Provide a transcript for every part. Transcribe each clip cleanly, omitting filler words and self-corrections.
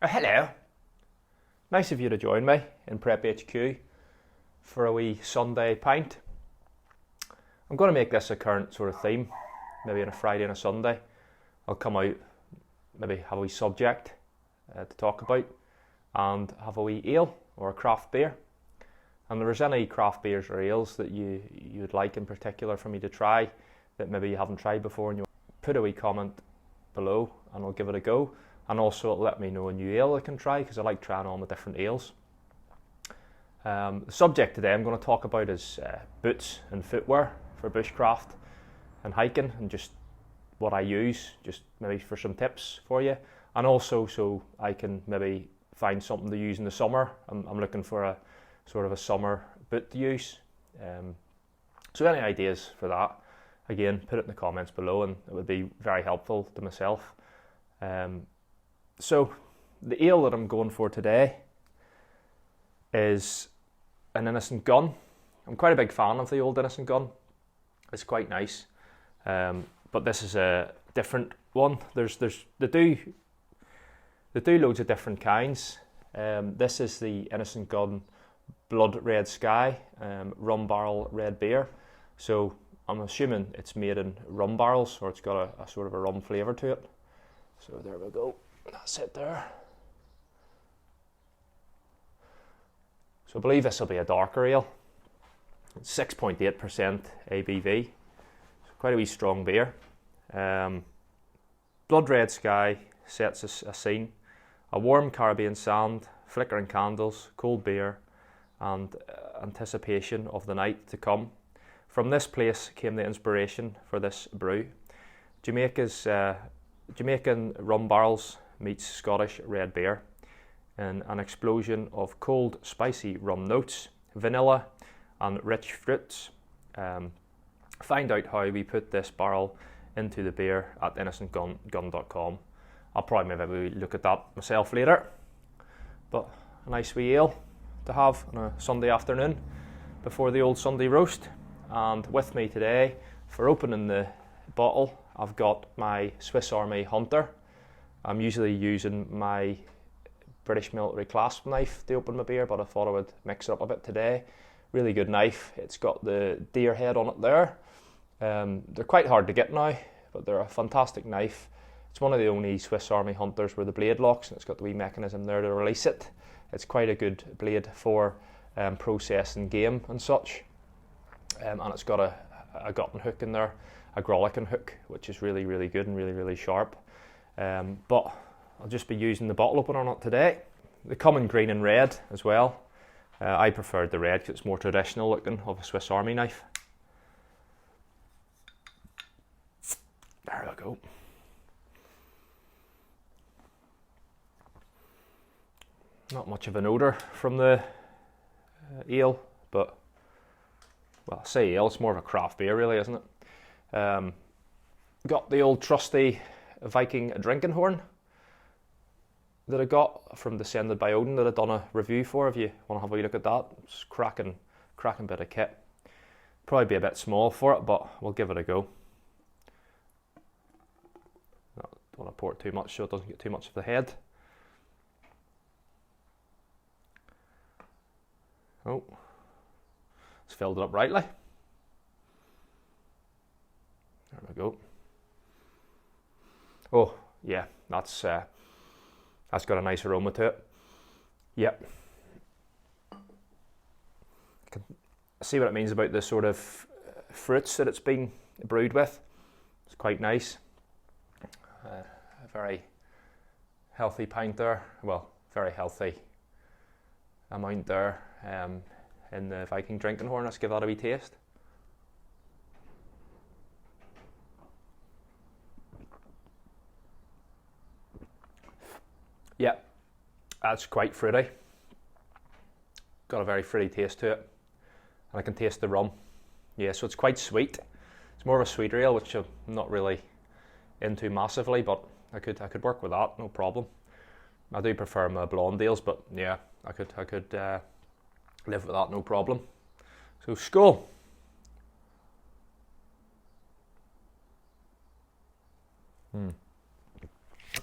Hello. Nice of you to join me in Prep HQ for a wee Sunday pint. I'm going to make this a current sort of theme, maybe on a Friday and a Sunday. I'll come out, maybe have a wee subject to talk about and have a wee ale or a craft beer. And if there's any craft beers or ales that you'd like in particular for me to try that maybe you haven't tried before, and you put a wee comment below and I'll give it a go. And also it'll let me know a new ale I can try, because I like trying on the different ales. The subject today I'm going to talk about is boots and footwear for bushcraft and hiking, and just what I use, just maybe for some tips for you, and also so I can maybe find something to use in the summer. I'm looking for a sort of a summer boot to use. So any ideas for that, again, put it in the comments below and it would be very helpful to myself. So the ale that I'm going for today is an Innocent Gun. I'm quite a big fan of the old Innocent Gun. It's quite nice, but this is a different one. They do loads of different kinds. This is the Innocent Gun Blood Red Sky rum barrel red beer. So I'm assuming it's made in rum barrels, or it's got a sort of a rum flavour to it. So there we go. That's it there. So I believe this will be a darker ale. It's 6.8% ABV. So quite a wee strong beer. Blood Red Sky sets a scene. A warm Caribbean sand, flickering candles, cold beer, and anticipation of the night to come. From this place came the inspiration for this brew. Jamaican rum barrels meets Scottish red beer in an explosion of cold, spicy rum notes, vanilla and rich fruits. Find out how we put this barrel into the beer at innocentgun.com. I'll probably maybe look at that myself later. But a nice wee ale to have on a Sunday afternoon before the old Sunday roast. And with me today for opening the bottle, I've got my Swiss Army Hunter. I'm usually using my British military clasp knife to open my beer, but I thought I would mix it up a bit today. Really good knife. It's got the deer head on it there. They're quite hard to get now, but they're a fantastic knife. It's one of the only Swiss Army Hunters where the blade locks, and it's got the wee mechanism there to release it. It's quite a good blade for processing game and such. And it's got a gutting hook in there, a grollicking hook, which is really, really good and really, really sharp. But I'll just be using the bottle opener on it today. They come in green and red as well. I preferred the red because it's more traditional looking of a Swiss Army knife. There we go. Not much of an odour from the ale, but, well, I say ale, it's more of a craft beer really, isn't it? Got the old trusty Viking drinking horn that I got from Descended by Odin that I've done a review for. If you want to have a wee look at that, it's cracking bit of kit. Probably be a bit small for it, but we'll give it a go. Don't want to pour it too much so it doesn't get too much of the head. Oh, it's filled it up rightly. There we go. Oh yeah, that's got a nice aroma to it. Yep. I can see what it means about the sort of fruits that it's been brewed with. It's quite nice. A very healthy pint there. Well, very healthy amount there in the Viking drinking horn. Let's give that a wee taste. Yeah, that's quite fruity. Got a very fruity taste to it, and I can taste the rum. Yeah, so it's quite sweet. It's more of a sweeter ale, which I'm not really into massively, but I could work with that, no problem. I do prefer my blonde ales, but yeah, I could live with that, no problem. So skål.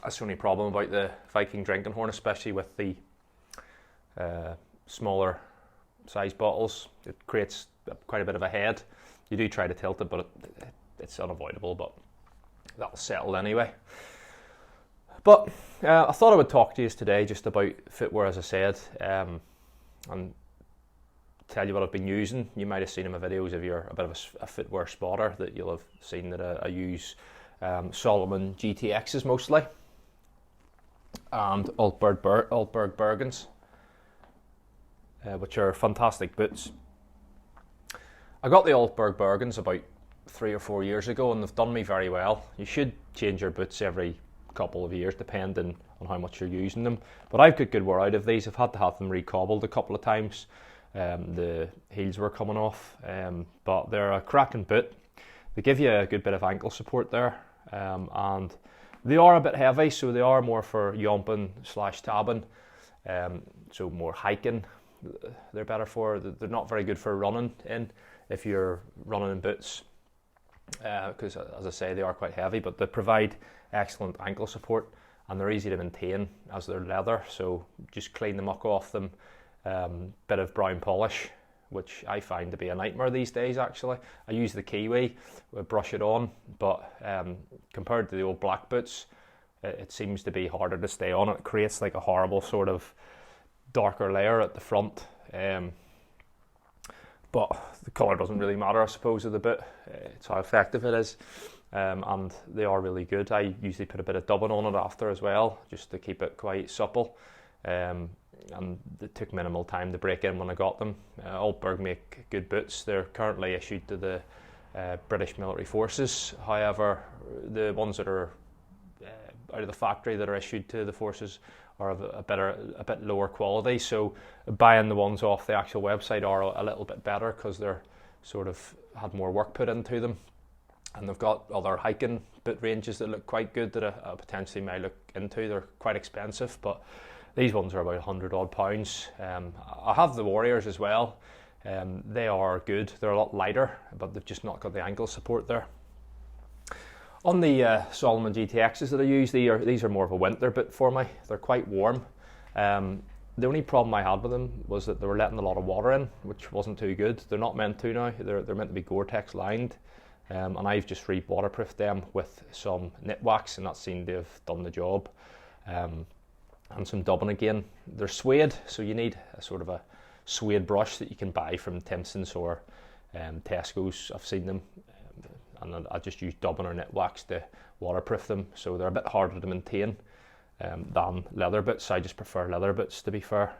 That's the only problem about the Viking drinking horn, especially with the smaller size bottles. It creates quite a bit of a head. You do try to tilt it, but it's unavoidable, but that'll settle anyway. But I thought I would talk to you today just about footwear, as I said, and tell you what I've been using. You might have seen in my videos if you're a bit of a footwear spotter that you'll have seen that I use Salomon GTXs mostly, and Altberg Bergens, which are fantastic boots. I got the Altberg Bergens about 3 or 4 years ago, and they've done me very well. You should change your boots every couple of years depending on how much you're using them, but I've got good wear out of these. I've had to have them recobbled a couple of times. The heels were coming off, but they're a cracking boot. They give you a good bit of ankle support there, and they are a bit heavy, so they are more for yomping / tabbing, so more hiking. They're better for. They're not very good for running in if you're running in boots, because as I say, they are quite heavy, but they provide excellent ankle support, and they're easy to maintain as they're leather, so just clean the muck off them. Bit of brown polish, which I find to be a nightmare these days. Actually, I use the Kiwi, brush it on, but compared to the old black boots, it seems to be harder to stay on. It creates like a horrible sort of darker layer at the front, but the colour doesn't really matter, I suppose, of the boot. It's how effective it is, and they are really good. I usually put a bit of dubbing on it after as well, just to keep it quite supple. And it took minimal time to break in when I got them. Altberg make good boots. They're currently issued to the British military forces. However, the ones that are out of the factory that are issued to the forces are of a bit lower quality. So buying the ones off the actual website are a little bit better because they're sort of had more work put into them. And they've got other hiking boot ranges that look quite good that I potentially may look into. They're quite expensive, but these ones are about £100 odd. I have the Warriors as well. They are good. They're a lot lighter, but they've just not got the ankle support there. On the Salomon GTXs that I use, these are more of a winter boot for me. They're quite warm. The only problem I had with them was that they were letting a lot of water in, which wasn't too good. They're not meant to now. They're meant to be Gore-Tex lined. And I've just waterproofed them with some knit wax, and that seemed to have done the job. And some dubbing again. They're suede, so you need a sort of a suede brush that you can buy from Timpson's or Tesco's. I've seen them, and I just use dubbing or knit wax to waterproof them, so they're a bit harder to maintain than leather boots. I just prefer leather boots, to be fair,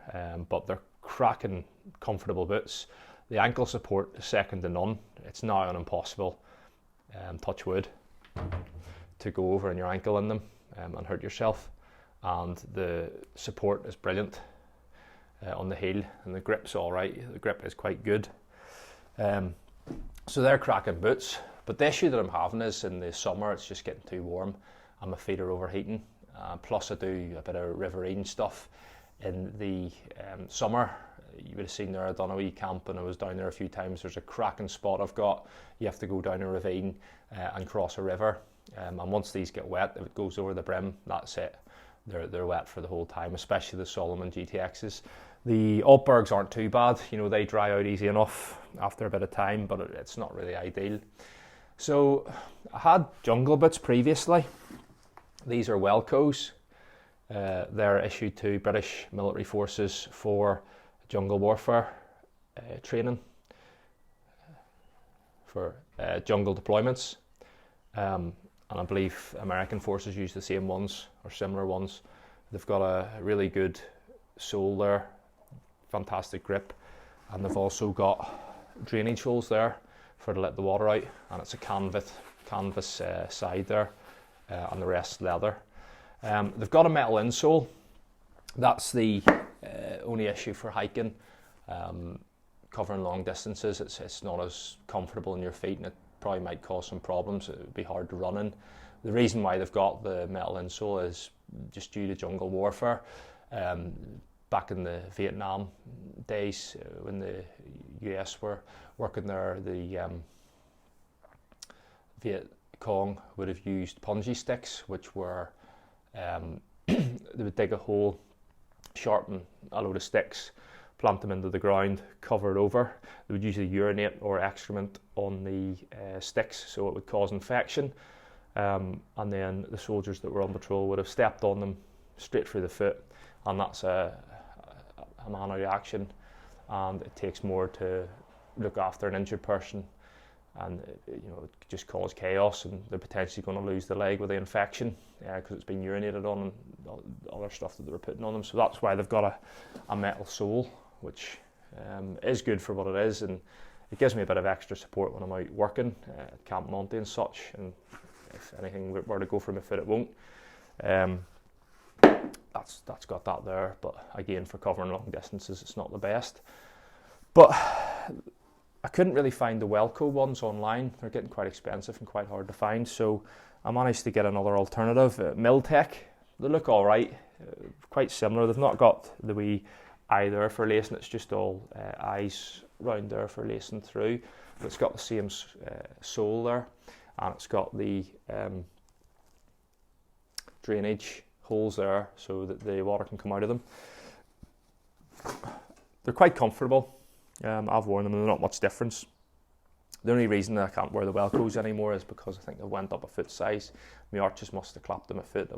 but they're cracking comfortable boots. The ankle support is second to none. It's now an impossible, touch wood, to go over in your ankle in them and hurt yourself. And the support is brilliant on the heel, and the grip's all right. The grip is quite good. So they're cracking boots. But the issue that I'm having is in the summer it's just getting too warm and my feet are overheating. Plus I do a bit of riverine stuff in the summer. You would have seen there, I'd done a wee camp and I was down there a few times. There's a cracking spot I've got. You have to go down a ravine and cross a river. And once these get wet, if it goes over the brim, that's it. They're wet for the whole time, especially the Salomon GTXs. The Altbergs aren't too bad. You know, they dry out easy enough after a bit of time, but it's not really ideal. So I had jungle boots previously. These are Welcos. They're issued to British military forces for jungle warfare training, for jungle deployments. And I believe American forces use the same ones or similar ones. They've got a really good sole there, fantastic grip, and they've also got drainage holes there for to let the water out, and it's a canvas side there, and the rest leather. They've got a metal insole. That's the only issue for hiking. Covering long distances, it's not as comfortable in your feet, and it probably might cause some problems. It would be hard to run in. The reason why they've got the metal insole is just due to jungle warfare. Back in the Vietnam days, when the US were working there, the Viet Cong would have used punji sticks, which were They would dig a hole, sharpen a load of sticks, plant them into the ground, cover it over. They would usually urinate or excrement on the sticks, so it would cause infection. And then the soldiers that were on patrol would have stepped on them straight through the foot, and that's a man reaction. And it takes more to look after an injured person, and it could just cause chaos, and they're potentially going to lose the leg with the infection because it's been urinated on and other stuff that they were putting on them. So that's why they've got a metal sole, which is good for what it is, and it gives me a bit of extra support when I'm out working at Camp Monty and such, and if anything were to go for my foot, it won't. That's got that there, but again, for covering long distances, it's not the best. But I couldn't really find the Welco ones online. They're getting quite expensive and quite hard to find, so I managed to get another alternative, Miltech. They look all right, quite similar. They've not got the wee eye there for lacing, it's just all eyes round there for lacing through. But it's got the same sole there, and it's got the drainage holes there so that the water can come out of them. They're quite comfortable. I've worn them and they're not much difference. The only reason I can't wear the Welcos anymore is because I think they went up a foot size. My arches must have clapped on my foot.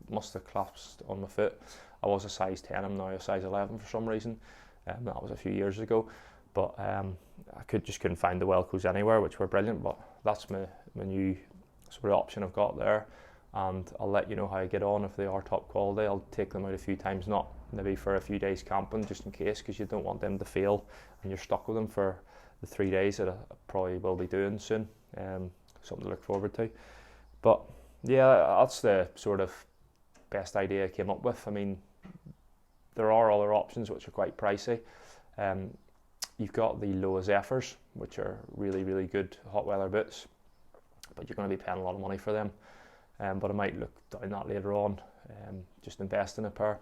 Must have collapsed on my foot. I was a size 10, I'm now a size 11 for some reason. That was a few years ago. But I couldn't find the Welcos anywhere, which were brilliant. But that's my new sort of option I've got there. And I'll let you know how I get on. If they are top quality, I'll take them out a few times, not maybe for a few days camping, just in case, because you don't want them to fail and you're stuck with them for the 3 days that I probably will be doing soon. Something to look forward to. But yeah, that's the sort of best idea I came up with. I mean, there are other options which are quite pricey. You've got the Loa Zephyrs, which are really, really good hot weather boots, but you're going to be paying a lot of money for them. But I might look down that later on, just invest in a pair.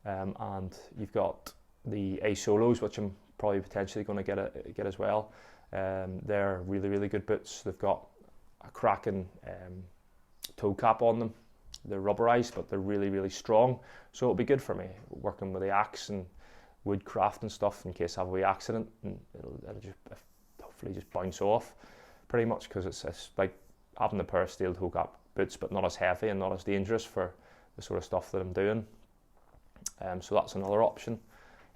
And you've got the A Solos, which I'm probably potentially going to get as well. They're really, really good boots. They've got a cracking toe cap on them. They're rubberized, but they're really, really strong. So it'll be good for me working with the axe and woodcraft and stuff in case I have a wee accident, and it'll just hopefully just bounce off pretty much, because it's like having a pair of steel toe cap boots, but not as heavy and not as dangerous for the sort of stuff that I'm doing. So that's another option.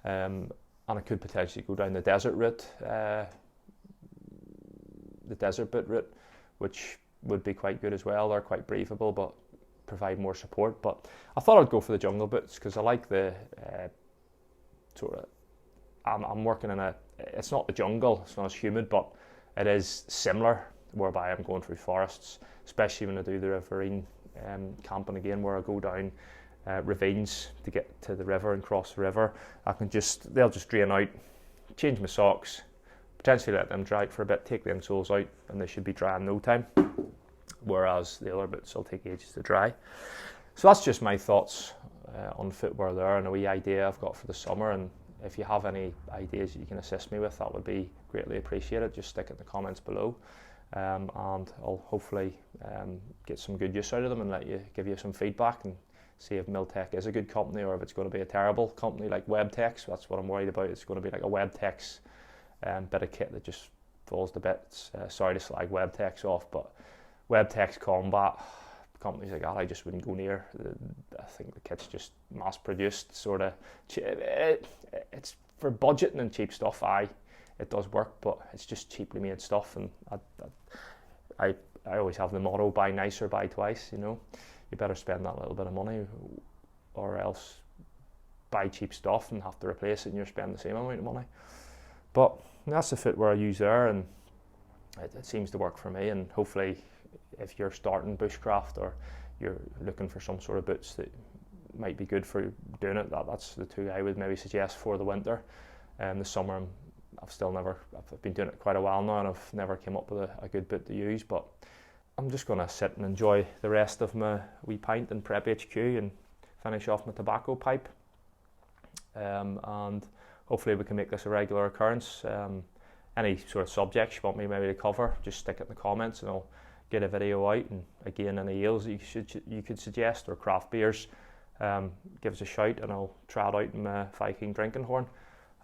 And I could potentially go down the desert route, the desert boot route, which would be quite good as well. They're quite breathable, but provide more support. But I thought I'd go for the jungle boots because I like the sort of. I'm working in it's not the jungle, it's not as humid, but it is similar, whereby I'm going through forests, especially when I do the riverine camping again, where I go down ravines to get to the river and cross the river. They'll just drain out, change my socks, potentially let them dry out for a bit, take the insoles out, and they should be dry in no time. Whereas the other bits will take ages to dry. So that's just my thoughts on footwear there, and a wee idea I've got for the summer. And if you have any ideas that you can assist me with, that would be greatly appreciated. Just stick it in the comments below, and I'll hopefully get some good use out of them and give you some feedback and see if Miltech is a good company or if it's going to be a terrible company like Webtex. That's what I'm worried about. It's going to be like a Webtex bit of kit that just falls to bits. Sorry to slag Webtex off, but Webtex Combat, companies like that I just wouldn't go near. I think the kit's just mass produced, sort of. It's for budgeting and cheap stuff. It does work, but it's just cheaply made stuff, and I always have the motto: buy nicer, buy twice. You better spend that little bit of money, or else buy cheap stuff and have to replace it, and you're spending the same amount of money. But that's the footwear I use there, and it seems to work for me. And hopefully, if you're starting bushcraft or you're looking for some sort of boots that might be good for doing it, that's the two I would maybe suggest for the winter. The summer, I've been doing it quite a while now, and I've never came up with a good boot to use. But I'm just going to sit and enjoy the rest of my wee pint in Prep HQ and finish off my tobacco pipe. And hopefully we can make this a regular occurrence. Any sort of subjects you want me maybe to cover, just stick it in the comments and I'll get a video out, and again, any ales you could suggest, or craft beers, give us a shout and I'll try it out in my Viking drinking horn.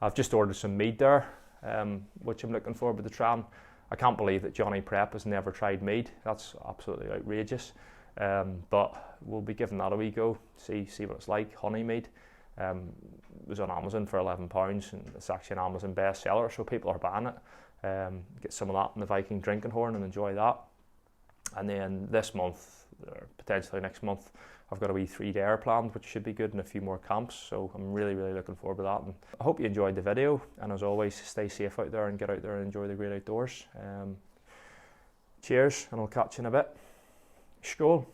I've just ordered some mead there, which I'm looking forward to trying. I can't believe that Johnny Prep has never tried mead. That's absolutely outrageous. But we'll be giving that a wee go, see what it's like. Honey mead. It was on Amazon for £11, and it's actually an Amazon bestseller, so people are buying it. Get some of that in the Viking drinking horn and enjoy that. And then this month, or potentially next month, I've got a wee 3-day planned, which should be good, and a few more camps, so I'm really looking forward to that. And I hope you enjoyed the video, and as always, stay safe out there and get out there and enjoy the great outdoors. Cheers, and I'll catch you in a bit. Skål!